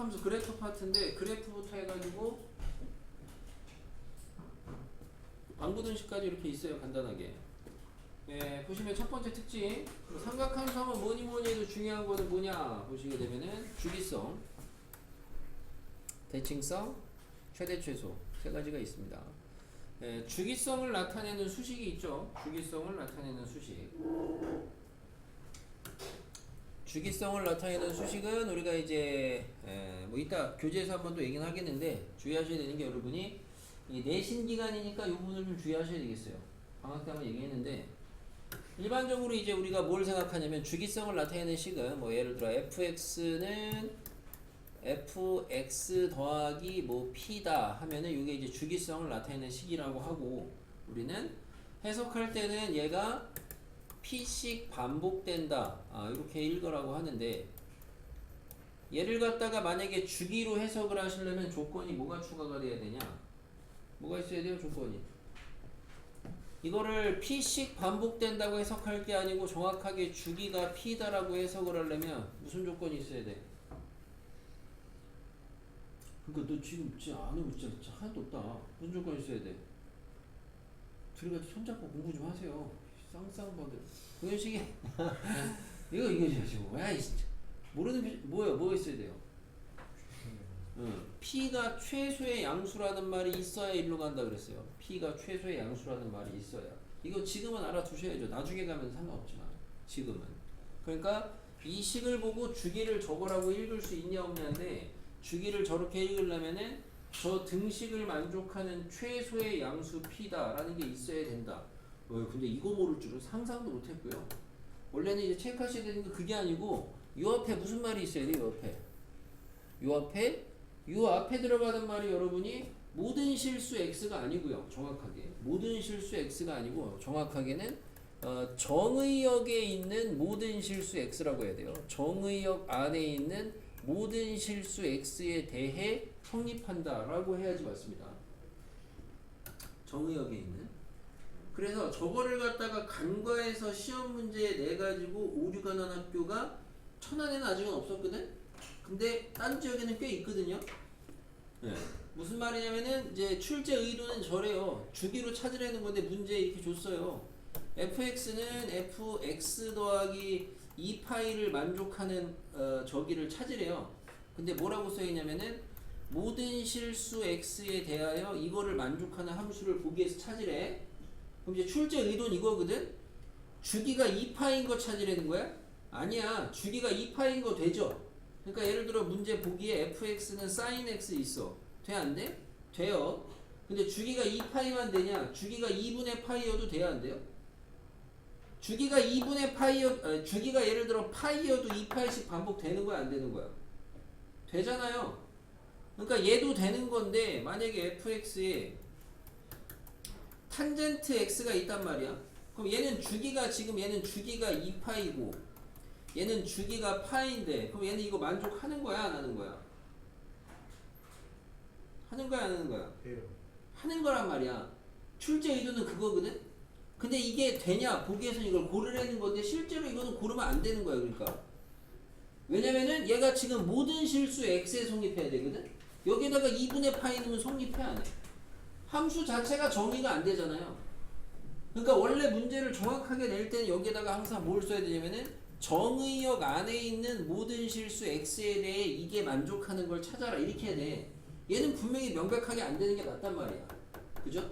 삼각함수 그래프 파트인데 그래프부터 해가지고 방부등식까지 이렇게 있어요. 간단하게. 예, 보시면 첫 번째 특징 삼각함수 하면 뭐니 해도 중요한 거는 뭐냐 보시게 되면은 주기성, 대칭성, 최대 최소 세 가지가 있습니다. 예, 주기성을 나타내는 수식이 있죠. 주기성을 나타내는 수식. 주기성을 나타내는 수식은 우리가 이제 뭐 이따 교재에서 한번 또 얘기는 하겠는데 주의하셔야 되는 게 여러분이 이게 내신 기간이니까 이 부분을 좀 주의하셔야 되겠어요. 방학 때 한번 얘기했는데 일반적으로 이제 우리가 뭘 생각하냐면 주기성을 나타내는 식은 뭐 예를 들어 fx는 fx 더하기 뭐 p다 하면은 이게 이제 주기성을 나타내는 식이라고 하고 우리는 해석할 때는 얘가 p씩 반복된다 이렇게 읽으라고 하는데 얘를 갖다가 만약에 주기로 해석을 하시려면 조건이 뭐가 추가가 돼야 되냐 뭐가 있어야 돼요 조건이 이거를 p씩 반복된다고 해석할 게 아니고 정확하게 주기가 p다라고 해석을 하려면 무슨 조건이 있어야 돼? 그러니까 너 지금 진짜 안 하고 진짜 하나도 없다. 무슨 조건이 있어야 돼? 둘이 같이 손잡고 공부 좀 하세요. 쌍쌍바들 그런 식이 이거 지금 뭐야 진짜 모르는 게 뭐 있어야 돼요? P가 최소의 양수라는 말이 있어야 일로 간다 그랬어요. P가 최소의 양수라는 말이 있어야. 이거 지금은 알아두셔야죠. 나중에 가면 상관없지만 지금은. 그러니까 이 식을 보고 주기를 적으라고 읽을 수 있냐 없냐인데 주기를 저렇게 읽으려면은 저 등식을 만족하는 최소의 양수 P다라는 게 있어야 된다. 근데 이거 모를 줄은 상상도 못했고요. 원래는 이제 체크하셔야 되는 게 그게 아니고 요 앞에 무슨 말이 있어야 돼요? 요 앞에 들어가는 말이 여러분이 모든 실수 x가 아니고요. 정확하게 모든 실수 x가 아니고 정확하게는 정의역에 있는 모든 실수 x라고 해야 돼요. 정의역 안에 있는 모든 실수 x에 대해 성립한다라고 해야지 맞습니다. 정의역에 있는. 그래서 저거를 갖다가 간과해서 시험 문제 내가지고 오류가 난 학교가 천안에는 아직은 없었거든. 근데 다른 지역에는 꽤 있거든요. 네. 무슨 말이냐면은 이제 출제 의도는 저래요. 주기로 찾으라는 건데 문제 이렇게 줬어요. fx는 fx 더하기 2파이를 만족하는 저기를 찾으래요. 근데 뭐라고 써있냐면은 모든 실수 x에 대하여 이거를 만족하는 함수를 보기 위해서 찾으래. 그럼 이제 출제 의도는 이거거든. 주기가 2파인 거 찾으라는 거야? 아니야. 주기가 2파인 거 되죠. 그러니까 예를 들어 문제 보기에 fx는 sin x 있어. 돼 안 돼? 돼요. 근데 주기가 2파이만 되냐? 주기가 2분의 파이여도 돼야 안 돼요? 주기가 2분의 파이여 주기가 예를 들어 파이여도 2파이씩 반복되는 거야 안 되는 거야? 되잖아요. 그러니까 얘도 되는 건데 만약에 fx에 탄젠트 x가 있단 말이야. 그럼 얘는 주기가 지금 얘는 주기가 2파이고 얘는 주기가 파인데 그럼 얘는 이거 만족하는 거야 안 하는 거야? 하는 거야 안 하는 거야? 해요. 하는 거란 말이야. 출제 의도는 그거거든? 근데 이게 되냐? 보기에서는 이걸 고르라는 건데 실제로 이거는 고르면 안 되는 거야 그러니까. 왜냐면은 얘가 지금 모든 실수 x에 성립해야 되거든? 여기에다가 2분의 파이 넣으면 성립해 안 해? 함수 자체가 정의가 안 되잖아요. 그러니까 원래 문제를 정확하게 낼 때는 여기에다가 항상 뭘 써야 되냐면은 정의역 안에 있는 모든 실수 x에 대해 이게 만족하는 걸 찾아라 이렇게 해야 돼. 얘는 분명히 명백하게 안 되는 게 맞단 말이야. 그죠?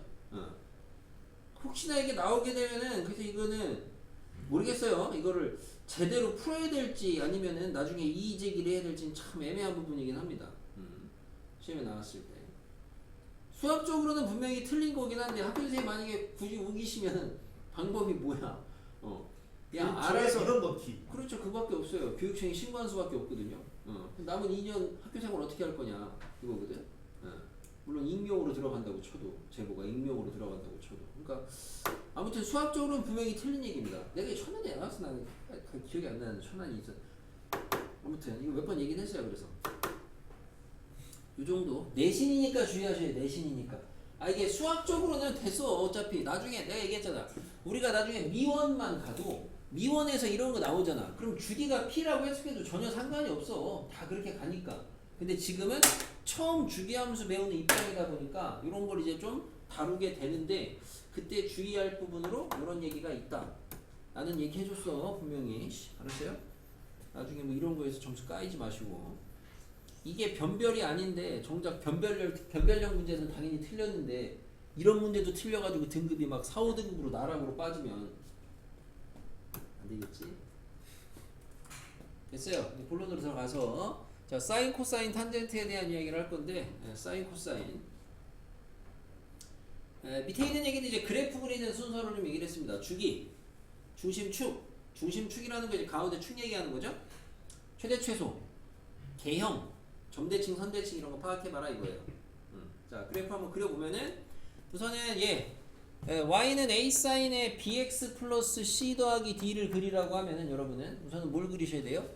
혹시나 이게 나오게 되면은 그래서 이거는 모르겠어요. 이거를 제대로 풀어야 될지 아니면은 나중에 이의 제기를 해야 될지는 참 애매한 부분이긴 합니다. 시험에 나왔을 때. 수학적으로는 분명히 틀린 거긴 한데 학교 선생님 만약에 굳이 우기시면 방법이 뭐야? 그냥 알아서 이런 넣기. 그렇죠. 그밖에 없어요. 교육청이 신고한 수밖에 없거든요. 남은 2년 학교 생활 어떻게 할 거냐 이거거든. 물론 익명으로 들어간다고 쳐도 제보가 익명으로 들어간다고 쳐도 그러니까 아무튼 수학적으로는 분명히 틀린 얘기입니다. 내가 천안이 안 나왔어 나는 기억이 안 나는데 천안이 있어. 아무튼 이거 몇 번 얘기는 했어요. 그래서 요 정도 내신이니까 주의하셔야 돼. 내신이니까 이게 수학적으로는 됐어. 어차피 나중에 내가 얘기했잖아. 우리가 나중에 미원만 가도 미원에서 이런 거 나오잖아. 그럼 주기가 P라고 해석해도 전혀 상관이 없어. 다 그렇게 가니까. 근데 지금은 처음 주기함수 배우는 입장이다 보니까 이런 걸 이제 좀 다루게 되는데 그때 주의할 부분으로 이런 얘기가 있다. 라는 얘기 해줬어 분명히. 알았어요? 나중에 뭐 이런 거에서 점수 까이지 마시고. 이게 변별이 아닌데 정작 변별력 문제는 당연히 틀렸는데 이런 문제도 틀려가지고 등급이 막 4, 5등급으로 나락으로 빠지면 안 되겠지? 됐어요. 본론으로 들어가서 자 사인, 코사인, 탄젠트에 대한 이야기를 할 건데 사인, 코사인. 밑에 있는 얘기는 이제 그래프 그리는 순서를 좀 얘기를 했습니다. 주기, 중심축, 중심축이라는 거 이제 가운데 축 얘기하는 거죠. 최대 최소, 개형, 점대칭, 선대칭 이런 거 파악해봐라 이거예요. 자 그래프 한번 그려보면은 우선은 y는 a 사인의 bx 플러스 c 더하기 d를 그리라고 하면은 여러분은 우선은 뭘 그리셔야 돼요?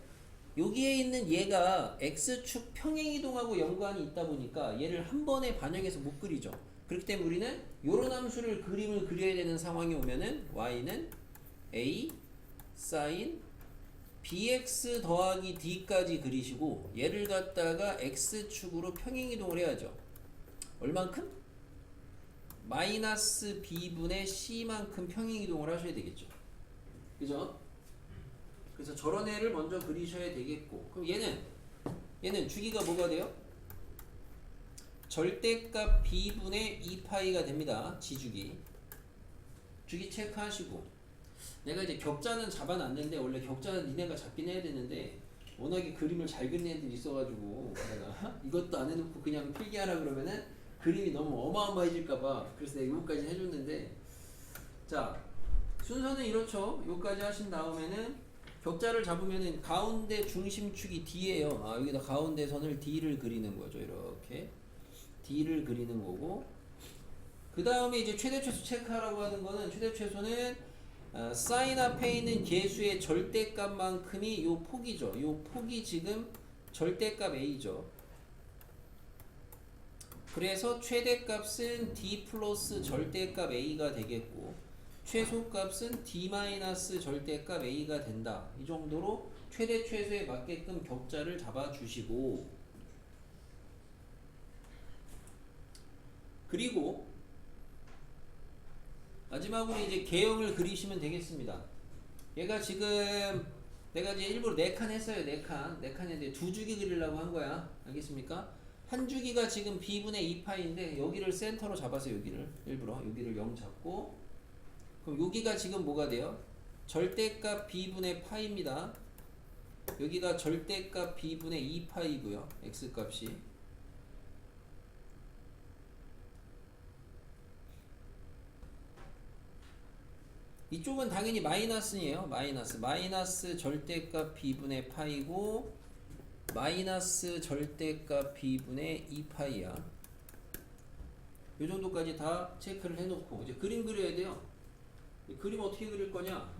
여기에 있는 얘가 x축 평행이동하고 연관이 있다 보니까 얘를 한 번에 반영해서 못 그리죠. 그렇기 때문에 우리는 요런 함수를 그림을 그려야 되는 상황이 오면은 y는 a 사인 bx 더하기 d까지 그리시고 얘를 갖다가 x축으로 평행이동을 해야죠. 얼만큼? 마이너스 b분의 c만큼 평행이동을 하셔야 되겠죠. 그죠? 그래서 저런 애를 먼저 그리셔야 되겠고 그럼 얘는 주기가 뭐가 돼요? 절대값 b분의 2파이가 됩니다. 지주기. 주기 체크하시고 내가 이제 격자는 잡아놨는데 원래 격자는 니네가 잡긴 해야 되는데 워낙에 그림을 잘 그리는 애들이 있어가지고 내가 이것도 안 해놓고 그냥 필기하라 그러면은 그림이 너무 어마어마해질까봐 그래서 내가 요거까지 해줬는데 자 순서는 이렇죠. 요까지 하신 다음에는 격자를 잡으면은 가운데 중심축이 D예요. 아 여기다 가운데 선을 D를 그리는 거죠. 이렇게 D를 그리는 거고 그 다음에 이제 최대 최소 체크하라고 하는 거는 최대 최소는 사인 앞에 있는 계수의 절대값만큼이 요 폭이죠. 요 폭이 지금 절대값 A죠. 그래서 최대값은 D 플러스 절대값 A가 되겠고 최소값은 D 마이너스 절대값 A가 된다. 이 정도로 최대 최소에 맞게끔 격자를 잡아주시고 그리고 마지막으로 이제 개형을 그리시면 되겠습니다. 얘가 지금 내가 이제 일부러 4칸 했어요. 4칸인데 2주기 그리려고 한 거야. 알겠습니까? 한 주기가 지금 b분의 2파인데 여기를 센터로 잡아서 여기를 일부러 여기를 0 잡고 그럼 여기가 지금 뭐가 돼요? 절대값 b분의 파입니다. 여기가 절대값 b분의 2파이고요. x값이 이쪽은 당연히 마이너스예요. 마이너스 절대값 b분의 파이고 마이너스 절대값 b분의 2파이야. 요 정도까지 다 체크를 해놓고 이제 그림 그려야 돼요. 그림 어떻게 그릴 거냐?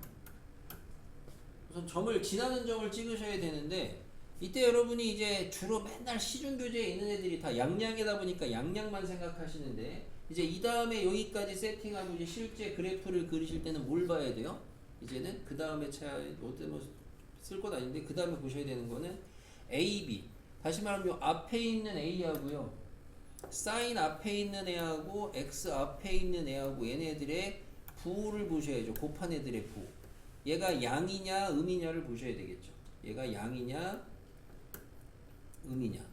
우선 점을 지나는 점을 찍으셔야 되는데 이때 여러분이 이제 주로 맨날 시중교재에 있는 애들이 다 양양이다 보니까 양양만 생각하시는데 이제 이 다음에 여기까지 세팅하고 이제 실제 그래프를 그리실 때는 뭘 봐야 돼요? 이제는 그 다음에 쓸 것 아닌데 그 다음에 보셔야 되는 거는 A, B. 다시 말하면 요 앞에 있는 A하고요. 사인 앞에 있는 애하고 X 앞에 있는 애하고 얘네들의 부를 보셔야죠. 곱한 애들의 부. 얘가 양이냐 음이냐를 보셔야 되겠죠. 얘가 양이냐 음이냐.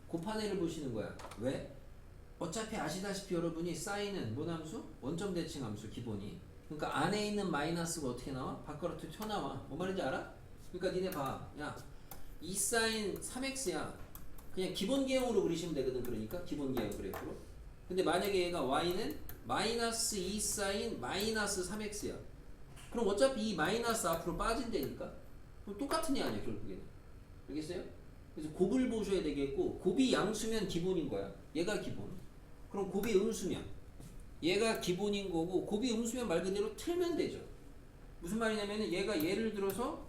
곱한 애를 보시는 거야. 왜? 어차피 아시다시피 여러분이 사인은 뭔 함수? 원점 대칭 함수 기본이. 그러니까 안에 있는 마이너스가 어떻게 나와? 바깥으로 튀어나와. 뭔 말인지 알아? 그러니까 니네 봐. 야, 2사인 3x야. 그냥 기본 개형으로 그리시면 되거든. 그러니까 기본 개형 그래프로. 근데 만약에 얘가 y는 마이너스 2사인 마이너스 3x야. 그럼 어차피 이 마이너스 앞으로 빠진다니까. 그럼 똑같은 애 아니야 결국에는. 알겠어요? 그래서 곱을 보셔야 되겠고 곱이 양수면 기본인 거야. 얘가 기본. 그럼 곱이 음수면 얘가 기본인 거고 곱이 음수면 말 그대로 틀면 되죠. 무슨 말이냐면은 얘가 예를 들어서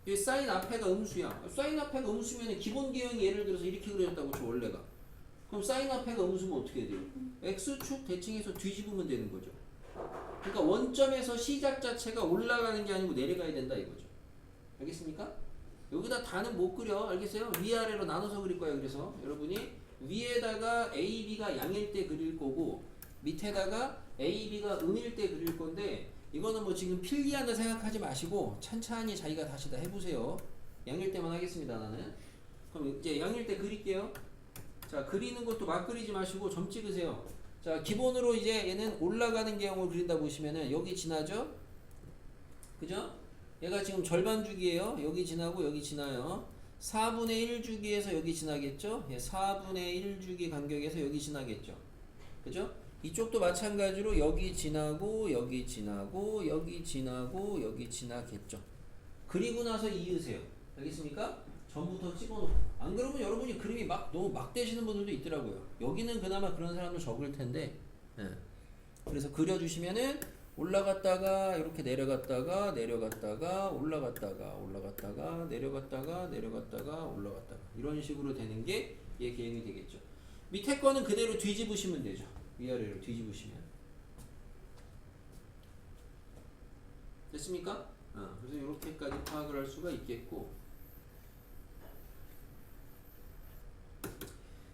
이 사인 앞에가 음수야. 사인 앞에가 음수면 기본 개형이 예를 들어서 이렇게 그려졌다고 쳐 원래가. 그럼 사인 앞에가 음수면 어떻게 돼요? x축 대칭해서 뒤집으면 되는 거죠. 그러니까 원점에서 시작 자체가 올라가는 게 아니고 내려가야 된다 이거죠. 알겠습니까? 여기다 다는 못 그려. 알겠어요? 위아래로 나눠서 그릴 거예요. 그래서 여러분이 위에다가 A, B가 양일 때 그릴 거고 밑에다가 A, B가 음일 때 그릴 건데 이거는 뭐 지금 필기한다 생각하지 마시고 찬찬히 자기가 다시 다 해보세요. 양일 때만 하겠습니다. 나는. 그럼 이제 양일 때 그릴게요. 자, 그리는 것도 막 그리지 마시고 점 찍으세요. 자, 기본으로 이제 얘는 올라가는 계형을 그린다 보시면은 여기 지나죠? 그죠? 얘가 지금 절반 주기예요. 여기 지나고 여기 지나요. 4분의 1 주기에서 여기 지나겠죠? 예, 4분의 1 주기 간격에서 여기 지나겠죠? 그죠? 이쪽도 마찬가지로 여기 지나고 여기 지나고 여기 지나고 여기 지나겠죠? 그리고 나서 이으세요. 알겠습니까? 전부터 집어넣고 안 그러면 여러분이 그림이 막 너무 막 되시는 분들도 있더라고요. 여기는 그나마 그런 사람도 적을 텐데 예. 그래서 그려주시면은 올라갔다가 이렇게 내려갔다가 내려갔다가 올라갔다가 올라갔다가 내려갔다가 내려갔다가 올라갔다가 이런 식으로 되는 게 얘 계획이 되겠죠. 밑에 거는 그대로 뒤집으시면 되죠. 위아래로 뒤집으시면 됐습니까? 그래서 이렇게까지 파악을 할 수가 있겠고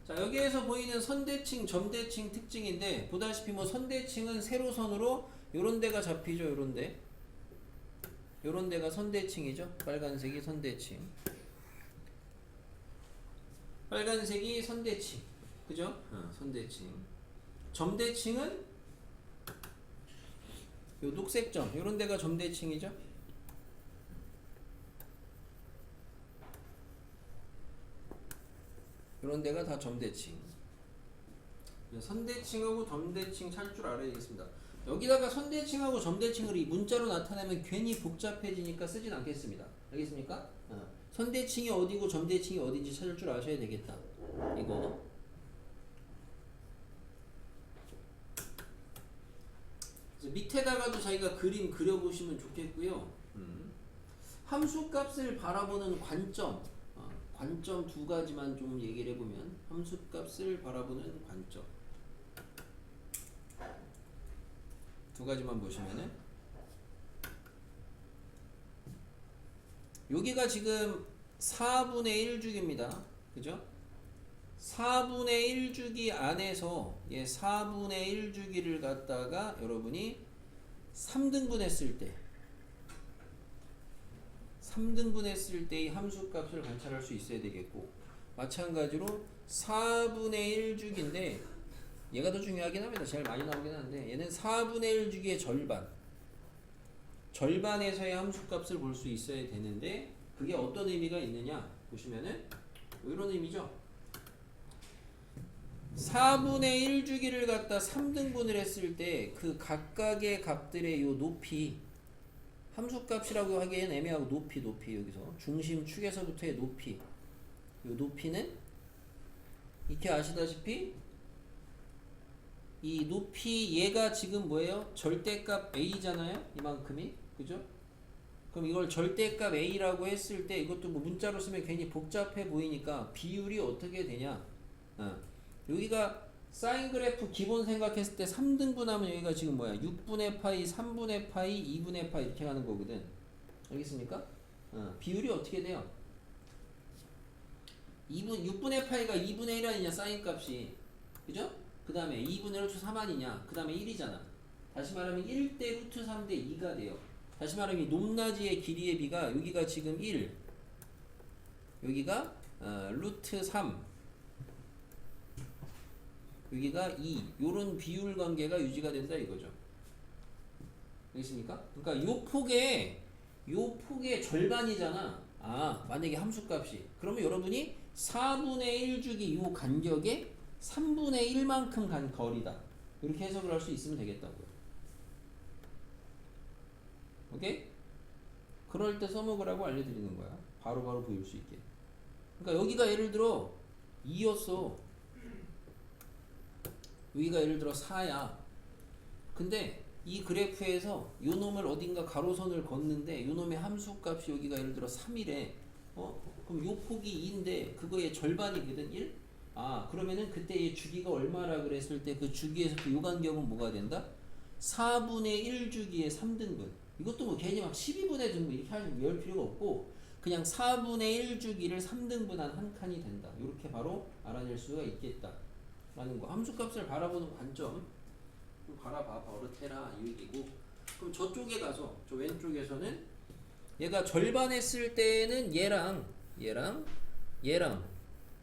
자, 여기에서 보이는 선대칭, 점대칭 특징인데 보다시피 뭐 선대칭은 세로선으로 요런 데가 잡히죠. 요런 데. 요런 데가 선대칭이죠. 빨간색이 선대칭. 빨간색이 선대칭. 그죠? 선대칭. 점대칭은 요 녹색 점. 요런 데가 점대칭이죠. 이런 데가 다 점대칭. 선대칭하고 점대칭 찾을 줄 알아야겠습니다. 여기다가 선대칭하고 점대칭을 이 문자로 나타내면 괜히 복잡해지니까 쓰진 않겠습니다. 알겠습니까? 선대칭이 어디고 점대칭이 어딘지 찾을 줄 아셔야 되겠다. 이거. 그래서 밑에다가도 자기가 그림 그려보시면 좋겠고요. 함수값을 바라보는 관점. 관점 두 가지만 좀 얘기를 해보면 함수값을 바라보는 관점 두 가지만 보시면은 여기가 지금 4분의 1주기입니다. 그죠? 4분의 1주기 안에서 4분의 1주기를 갖다가 여러분이 3등분 했을 때 3등분 했을 때의 함수값을 관찰할 수 있어야 되겠고 마찬가지로 4분의 1주기인데 얘가 더 중요하긴 합니다. 제일 많이 나오긴 하는데 얘는 4분의 1주기의 절반에서의 함수값을 볼 수 있어야 되는데 그게 어떤 의미가 있느냐 보시면은 이런 의미죠. 4분의 1주기를 갖다 3등분을 했을 때 그 각각의 값들의 요 높이 함수값이라고 하기엔 애매하고 높이 여기서 중심 축에서부터의 높이 요 높이는 이렇게 아시다시피 이 높이 얘가 지금 뭐예요? 절대값 a잖아요. 이만큼이 그죠? 그럼 이걸 절대값 a라고 했을 때 이것도 뭐 문자로 쓰면 괜히 복잡해 보이니까 비율이 어떻게 되냐 여기가 사인 그래프 기본 생각했을 때 3등분하면 여기가 지금 뭐야? 6분의 파이, 3분의 파이, 2분의 파이 이렇게 가는 거거든. 알겠습니까? 비율이 어떻게 돼요? 6분의 파이가 2분의 1 아니냐 사인 값이. 그죠? 그 다음에 2분의 루트 3 아니냐. 그 다음에 1이잖아. 다시 말하면 1대 루트 3대 2가 돼요. 다시 말하면 이 높낮이의 길이의 비가 여기가 지금 1 여기가 루트 3 여기가 2 요런 비율 관계가 유지가 된다 이거죠. 알겠습니까? 그러니까 요 폭의 절반이잖아. 만약에 함수값이 그러면 여러분이 4분의 1주기 요 간격에 3분의 1만큼 간 거리다. 이렇게 해석을 할 수 있으면 되겠다고요. 오케이? 그럴 때 써먹으라고 알려드리는 거야. 바로바로 보일 수 있게. 그러니까 여기가 예를 들어 2였어. 여기가 예를 들어 4야. 근데 이 그래프에서 요 놈을 어딘가 가로선을 걷는데 요 놈의 함수값이 여기가 예를 들어 3이래. 그럼 요 폭이 2인데 그거의 절반이거든 1? 그러면은 그때 이 주기가 얼마라 그랬을 때 그 주기에서 요 간격은 뭐가 된다? 4분의 1주기의 3등분. 이것도 뭐 괜히 막 12분의 등분 이렇게 할 필요가 없고 그냥 4분의 1주기를 3등분한 한 칸이 된다. 이렇게 바로 알아낼 수가 있겠다 라는 거. 함수값을 바라보는 관점 좀 바라봐 버릇해라 이 얘기고. 그럼 저쪽에 가서 저 왼쪽에서는 얘가 절반 했을 때는 얘랑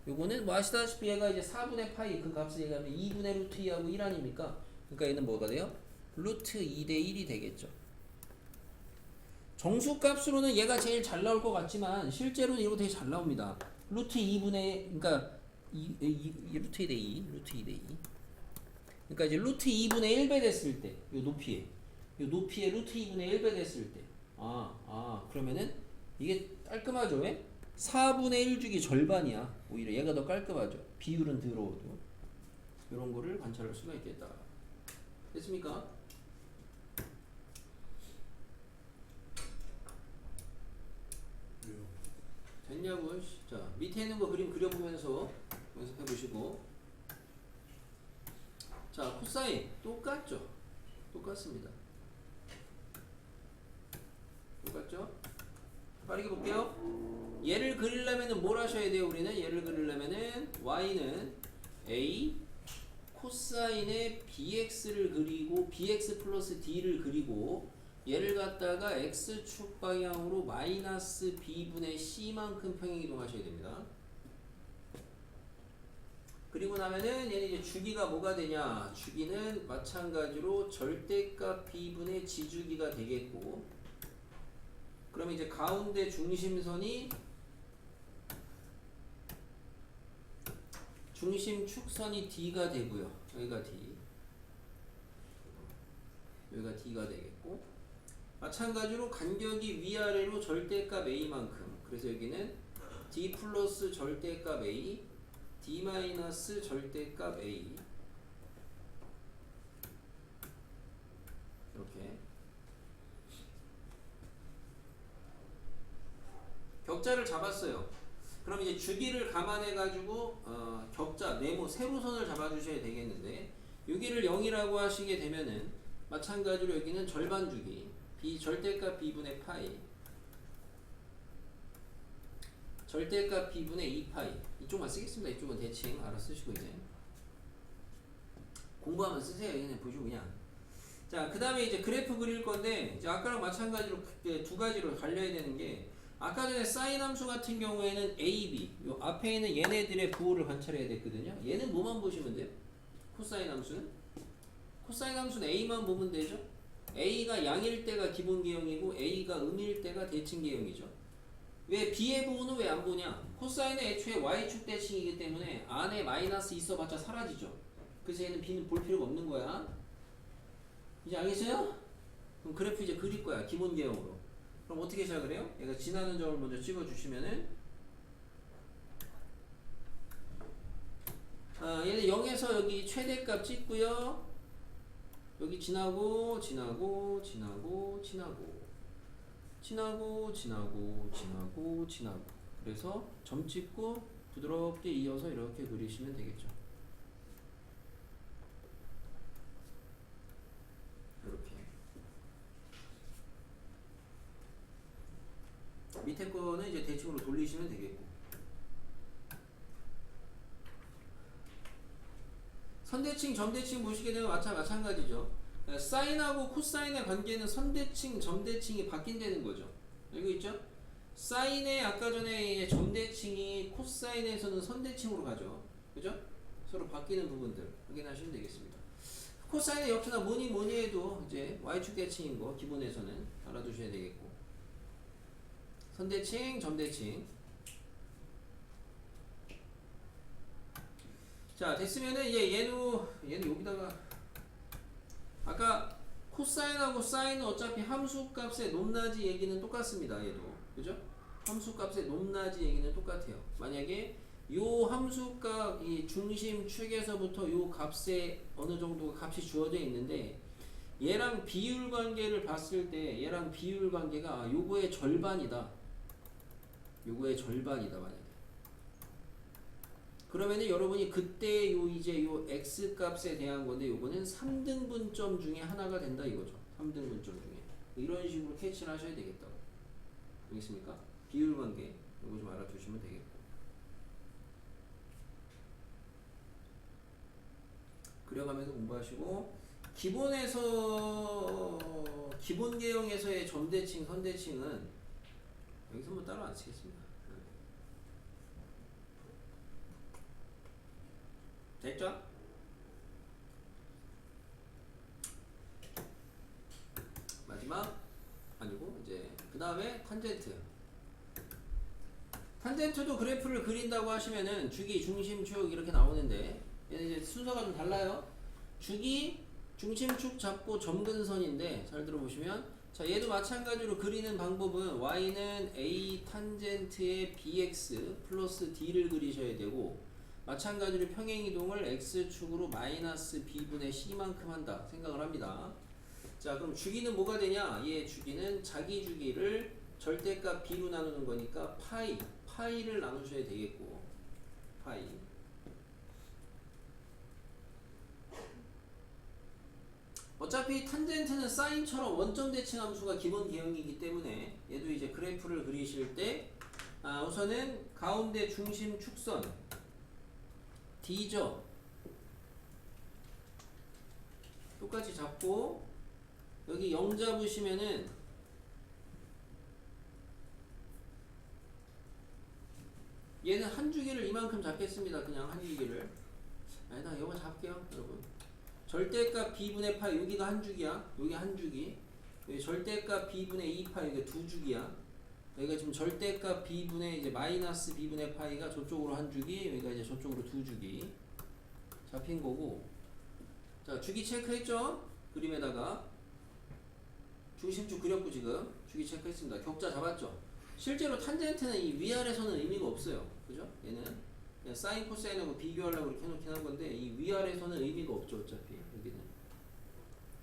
요거는 뭐 아시다시피 얘가 이제 4분의 파이 그 값을 얘기하면 2분의 루트 2하고 1 아닙니까? 그러니까 얘는 뭐가 돼요? 루트 2대 1이 되겠죠. 정수값으로는 얘가 제일 잘 나올 것 같지만 실제로는 이거 되게 잘 나옵니다. 루트 2분의 그러니까 루트 2대 2 그러니까 이제 루트 2분의 1배 됐을 때 요 높이에 루트 2분의 1배 됐을 때 그러면은 이게 깔끔하죠? 왜? 4분의 1주기 절반이야. 오히려 얘가 더 깔끔하죠. 비율은 더러워도 이런 거를 관찰할 수가 있겠다. 됐습니까? 됐냐고요? 자, 밑에 있는 거 그림 그려보면서 연습해 보시고. 자, 코사인 똑같죠? 똑같습니다. 똑같죠? 빠르게 볼게요. 얘를 그리려면은 뭘 하셔야 돼요? 우리는 얘를 그리려면은 y는 a 코사인의 bx를 그리고 bx 플러스 d를 그리고 얘를 갖다가 x축 방향으로 마이너스 b분의 c만큼 평행이동하셔야 됩니다. 그리고 나면은 얘는 이제 주기가 뭐가 되냐? 주기는 마찬가지로 절대값 b분의 지주기가 되겠고, 그러면 이제 가운데 중심선이 중심 축선이 d가 되고요. 여기가 d가 되겠고, 마찬가지로 간격이 위아래로 절대값 a만큼. 그래서 여기는 d 플러스 절대값 a, d 마이너스 절대값 a. 이렇게 격자를 잡았어요. 그럼 이제 주기를 감안해 가지고 격자 네모 세로선을 잡아주셔야 되겠는데, 여기를 0이라고 하시게 되면은 마찬가지로 여기는 절반 주기 b 절대값 b분의 파이, 절대값 b분의 2파이. 이쪽만 쓰겠습니다. 이쪽은 대칭 알아 쓰시고 이제 공부하면 쓰세요. 그냥 보시고 그냥. 자, 그 다음에 이제 그래프 그릴 건데, 이제 아까랑 마찬가지로 두 가지로 갈려야 되는 게, 아까 전에 사인 함수 같은 경우에는 a, b 요 앞에 있는 얘네들의 부호를 관찰해야 됐거든요. 얘는 뭐만 보시면 돼요? 코사인 함수는? 코사인 함수는 a만 보면 되죠. a가 양일 때가 기본 계형이고 a가 음일 때가 대칭 계형이죠. 왜 b의 부호는 왜 안 보냐? 코사인은 애초에 y축 대칭이기 때문에 안에 마이너스 있어봤자 사라지죠. 그래서 얘는 b는 볼 필요가 없는 거야. 이제 알겠어요? 그럼 그래프 이제 그릴 거야. 기본 계형으로. 그럼 어떻게 시작을 해요? 얘가 지나는 점을 먼저 찍어주시면은, 얘는 0에서 여기 최대값 찍고요. 여기 지나고 그래서 점 찍고 부드럽게 이어서 이렇게 그리시면 되겠죠. 이렇게 밑에 거는 이제 대칭으로 돌리시면 되겠고, 선대칭 점대칭 보시게 되면 마찬가지죠. 사인하고 코사인의 관계는 선대칭 점대칭이 바뀐다는 거죠. 알고 있죠? 사인의 아까 전에 점대칭이 코사인에서는 선대칭으로 가죠. 그죠? 서로 바뀌는 부분들 확인하시면 되겠습니다. 코사인은 역시나 뭐니 해도 이제 y축 대칭인 거 기본에서는 알아두셔야 되겠고, 선대칭 점대칭. 자, 됐으면은 얘는 여기다가, 아까 코사인하고 사인은 어차피 함수값의 높낮이 얘기는 똑같습니다. 얘도 그죠? 함수값의 높낮이 얘기는 똑같아요. 만약에 요 함수값 이 중심축에서부터 요 값에 어느 정도 값이 주어져 있는데, 얘랑 비율 관계를 봤을 때 얘랑 비율 관계가 요거의 절반이다. 만약에. 그러면은 여러분이 그때 요 x 값에 대한 건데, 요거는 3등분점 중에 하나가 된다 이거죠. 3등분점 중에. 이런 식으로 캐치를 하셔야 되겠다고. 알겠습니까? 비율 관계 이거 좀 알아두시면 되겠고. 그려가면서 공부하시고 기본에서 기본 계형에서의 점대칭, 선대칭은 여기서 뭐 따로 안 쓰겠습니다. 됐죠? 마지막 아니고 이제 그 다음에 탄젠트. 탄젠트도 그래프를 그린다고 하시면은 주기, 중심축 이렇게 나오는데 얘는 이제 순서가 좀 달라요. 주기, 중심축 잡고 점근선인데 잘 들어보시면 자 얘도 마찬가지로 그리는 방법은 y는 a 탄젠트의 bx 플러스 d를 그리셔야 되고 마찬가지로 평행이동을 x축으로 마이너스 b분의 c만큼 한다 생각을 합니다. 자 그럼 주기는 뭐가 되냐? 얘 주기는 자기 주기를 절대값 b로 나누는 거니까 파이를 나누셔야 되겠고 파이. 어차피 탄젠트는 사인처럼 원점 대칭 함수가 기본 계형이기 때문에 얘도 이제 그래프를 그리실 때 우선은 가운데 중심 축선 D죠. 똑같이 잡고 여기 0 잡으시면은 얘는 한 주기를 이만큼 잡겠습니다. 그냥 한 주기를. 아니다, 이거 잡게요, 여러분. 절대값 b분의 파이 여기가 한 주기야. 여기 한 주기. 여기 절대값 b분의 2파이 여기 두 주기야. 여기가 지금 절대값 b분의 이제 마이너스 b분의 파이가 저쪽으로 한 주기, 여기가 이제 저쪽으로 두 주기 잡힌 거고. 자, 주기 체크했죠? 그림에다가 중심축 그렸고 지금 주기 체크했습니다. 격자 잡았죠? 실제로 탄젠트는 이 위아래선은 의미가 없어요. 그죠? 얘는 그냥 사인 코사인하고 비교하려고 이렇게 해놓긴 한 건데 이 위아래선은 의미가 없죠. 어차피 여기는.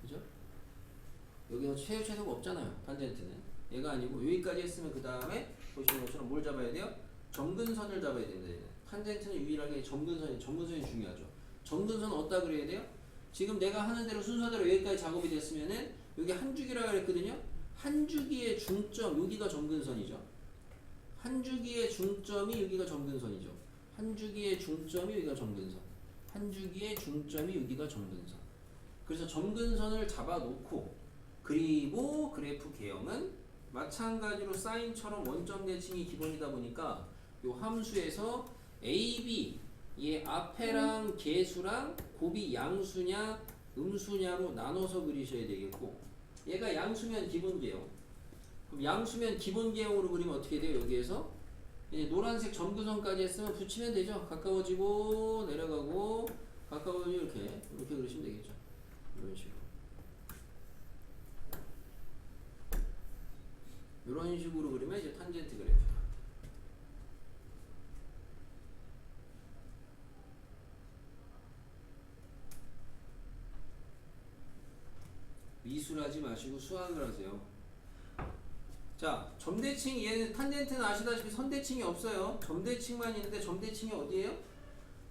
그죠? 여기는 최소가 없잖아요. 탄젠트는. 얘가 아니고 여기까지 했으면 그 다음에 보시는 것처럼 뭘 잡아야 돼요? 점근선을 잡아야 된다. 얘는. 탄젠트는 유일하게 점근선이 중요하죠. 점근선은 어디다 그려야 돼요? 지금 내가 하는 대로 순서대로 여기까지 작업이 됐으면은 여기 한 주기라고 그랬거든요. 한 주기의 중점 여기가 점근선이죠. 한 주기의 중점이 여기가 점근선이죠. 한 주기의 중점이 여기가 점근선. 한 주기의 중점이 여기가 점근선. 그래서 점근선을 잡아놓고 그리고 그래프 계형은 마찬가지로 사인처럼 원점 대칭이 기본이다 보니까 이 함수에서 AB 얘 앞에랑 계수랑 곱이 양수냐 음수냐로 나눠서 그리셔야 되겠고 얘가 양수면 기본 계형. 그럼 양수면 기본 계형으로 그리면 어떻게 돼요? 여기에서 이제 노란색 점근선까지 했으면 붙이면 되죠. 가까워지고 내려가고 가까워지고 이렇게 그리시면 되겠죠. 이런 식으로. 이런 식으로 그리면 이제 탄젠트 그래프. 미술하지 마시고 수학을 하세요. 자, 점대칭 얘는 탄젠트는 아시다시피 선대칭이 없어요. 점대칭만 있는데 점대칭이 어디예요?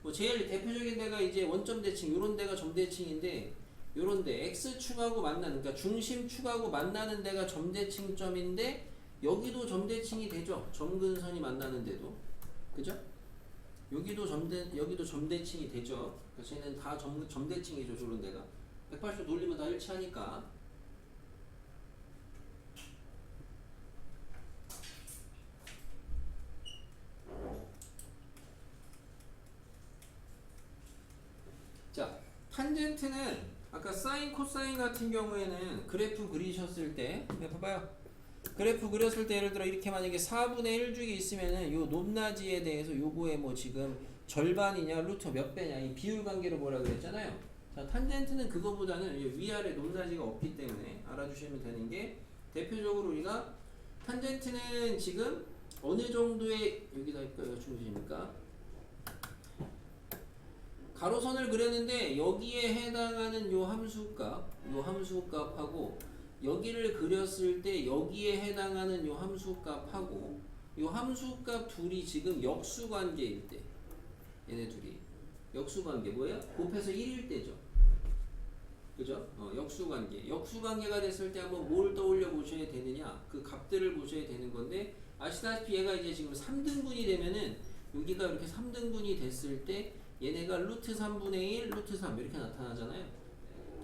뭐 제일 대표적인 데가 이제 원점 대칭 요런 데가 점대칭인데 요런 데 x축하고 만나는 그러니까 중심축하고 만나는 데가 점대칭점인데 여기도 점대칭이 되죠. 점근선이 만나는 데도. 그죠? 여기도 점대칭이 되죠. 그래서 얘는 다 점대칭이죠. 저런 데가. 180도 돌리면 다 일치하니까. 자, 탄젠트는 아까 사인, 코사인 같은 경우에는 그래프 그리셨을 때 봐봐요. 그래프 그렸을 때 예를 들어 이렇게 만약에 4분의 1주기 있으면은 요 높낮이에 대해서 요거에 뭐 지금 절반이냐 루트 몇 배냐 이 비율 관계로 뭐라 그랬잖아요. 자, 탄젠트는 그거보다는 위아래 높낮이가 없기 때문에 알아주시면 되는 게 대표적으로 우리가 탄젠트는 지금 어느 정도의 여기다 할까요? 중심입니까? 가로선을 그렸는데 여기에 해당하는 요 함수값하고 여기를 그렸을 때 여기에 해당하는 요 함수값하고 요 함수값 둘이 지금 역수관계일 때 얘네 둘이 역수관계 뭐야? 곱해서 1일 때죠. 그죠? 역수관계. 역수관계가 됐을 때 한번 뭘 떠올려 보셔야 되느냐? 그 값들을 보셔야 되는 건데 아시다시피 얘가 이제 지금 3등분이 되면은 여기가 이렇게 3등분이 됐을 때 얘네가 루트 3분의 1, 루트 3 이렇게 나타나잖아요.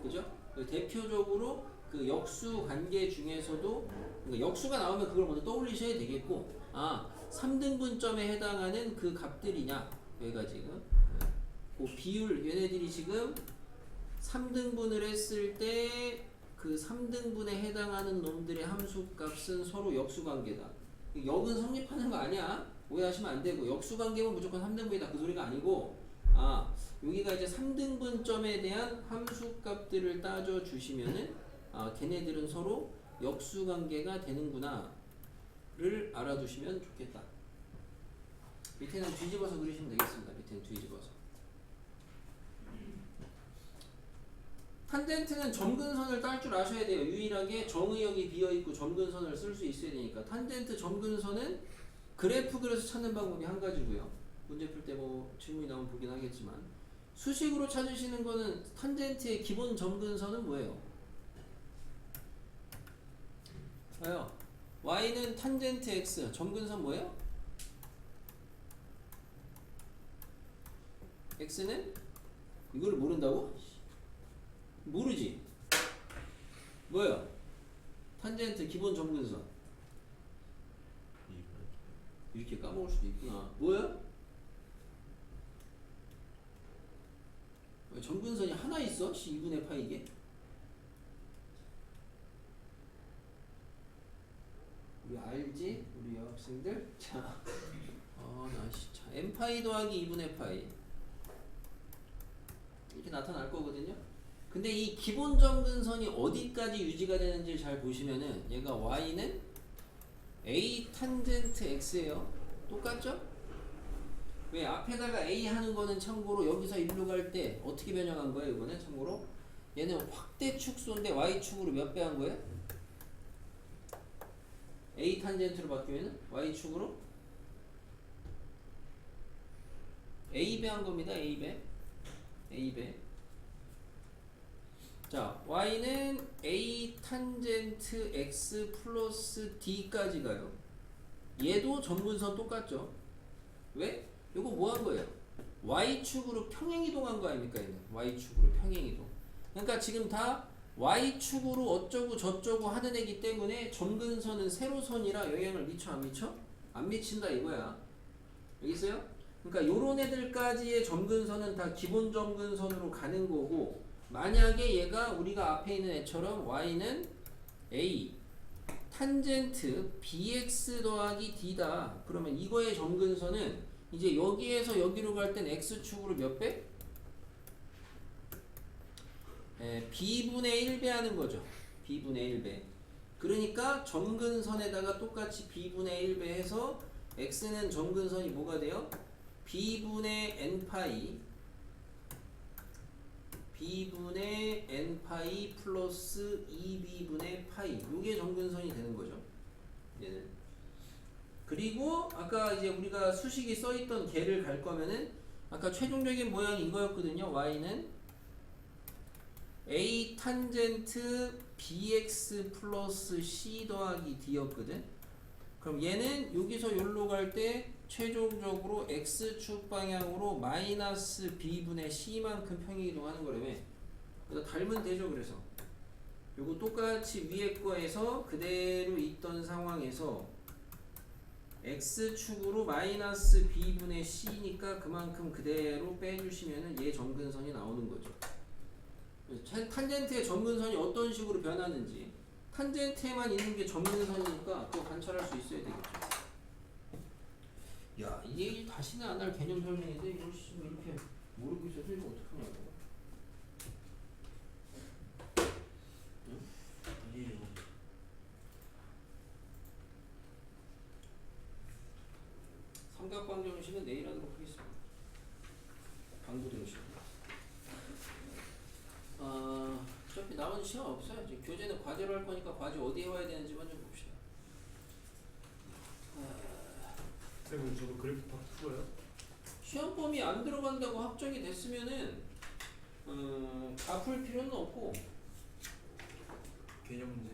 그죠? 대표적으로 그 역수 관계 중에서도 그러니까 역수가 나오면 그걸 먼저 떠올리셔야 되겠고 3등분점에 해당하는 그 값들이냐 여기가 지금 그 비율 얘네들이 지금 3등분을 했을 때 그 3등분에 해당하는 놈들의 함수값은 서로 역수관계다. 역은 성립하는 거 아니야. 오해하시면 안 되고 역수관계면 무조건 3등분이다 그 소리가 아니고 여기가 이제 3등분점에 대한 함수값들을 따져 주시면은 걔네들은 서로 역수관계가 되는구나 를 알아두시면 좋겠다. 밑에는 뒤집어서 그리시면 되겠습니다. 밑에는 뒤집어서. 탄젠트는 점근선을 딸 줄 아셔야 돼요. 유일하게 정의역이 비어있고 점근선을 쓸 수 있어야 되니까. 탄젠트 점근선은 그래프 그려서 찾는 방법이 한 가지고요. 문제 풀 때 뭐 질문이 나오면 보긴 하겠지만 수식으로 찾으시는 거는 탄젠트의 기본 점근선은 뭐예요? 봐요. y는 탄젠트 x 점근선 뭐예요? x는 이걸 모른다고? 모르지. 뭐예요? 탄젠트 기본 점근선. 이렇게 까먹을 수도 있구나. 뭐야? 점근선이 하나 있어? 2분의 파이 이게? 우리 알지? 우리 여학생들? 자, 자, n파이 더하기 2분의 파이 이렇게 나타날 거거든요. 근데 이 기본 점근선이 어디까지 유지가 되는지 잘 보시면은 얘가 y는 a 탄젠트 x예요. 똑같죠? 왜 앞에다가 a 하는 거는 참고로 여기서 일로 갈 때 어떻게 변형한 거예요? 이거는 참고로 얘는 확대 축소인데 y축으로 몇 배 한 거예요? a 탄젠트로 바뀌면은 y축으로 a배 한 겁니다. a배. 자, y는 a 탄젠트 x 플러스 d까지 가요. 얘도 점근선 똑같죠? 왜? 요거 뭐 한 거예요? y축으로 평행이동한 거 아닙니까? 얘는 y축으로 평행이동. 그러니까 지금 다 y축으로 어쩌고 저쩌고 하는 애기 때문에 점근선은 세로선이라 영향을 미쳐 안 미쳐? 안 미친다 이거야. 여기 있어요? 그러니까 요런 애들까지의 점근선은 다 기본 점근선으로 가는 거고 만약에 얘가 우리가 앞에 있는 애처럼 y는 a 탄젠트 bx 더하기 d다. 그러면 이거의 점근선은 이제 여기에서 여기로 갈 땐 x축으로 몇 배? b분의 1배 하는 거죠. b분의 1배. 그러니까 점근선에다가 똑같이 b분의 1배 해서 x는 점근선이 뭐가 돼요? b분의 n파이 b분의 n파이 플러스 2b분의 파이 요게 점근선이 되는 거죠. 얘는. 그리고 아까 이제 우리가 수식이 써있던 걔를 갈 거면은 아까 최종적인 모양이 이거였거든요. y는 a 탄젠트 bx 플러스 c 더하기 d였거든. 그럼 얘는 여기서 여기로 갈 때 최종적으로 x축 방향으로 마이너스 b분의 c만큼 평행이동하는 거라며. 그래서 닮은 되죠. 그래서 요거 똑같이 위에 거에서 그대로 있던 상황에서 x축으로 마이너스 b분의 c니까 그만큼 그대로 빼주시면은 얘 점근선이 나오는 거죠. 탄젠트의 점근선이 어떤 식으로 변하는지 탄젠트에만 있는 게 점근선이니까 또 관찰할 수 있어야 되겠죠. 야, 이 얘기 다시는 안 할 개념 설명인데 이걸 이렇게 모르고 있어서 이거 어떡하냐고. 응? 아니에요. 삼각방정식은 내일 하도록 하겠습니다. 방부등식. 어차피 나머지 시간 없어요. 이제 교재는 과제로 할 거니까 과제 어디에 와야 되는지만 좀 봅시다. 선생님 저도 그래프 다 풀어요? 시험범위 안 들어간다고 확정이 됐으면은 다 풀 필요는 없고 개념 문제.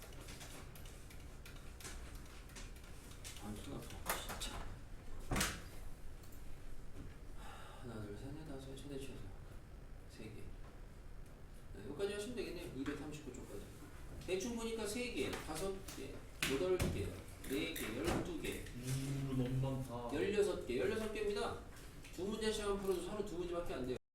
하세요. 최대 최소 3개. 네, 여기까지 하시면 되겠네요. 239쪽까지. 대충 보니까 3개, 5개, 8개, 4개, 12개, 너무 많다. 16개, 16개입니다. 두 문제씩만 풀어도 서로 두 문제밖에 안 돼요.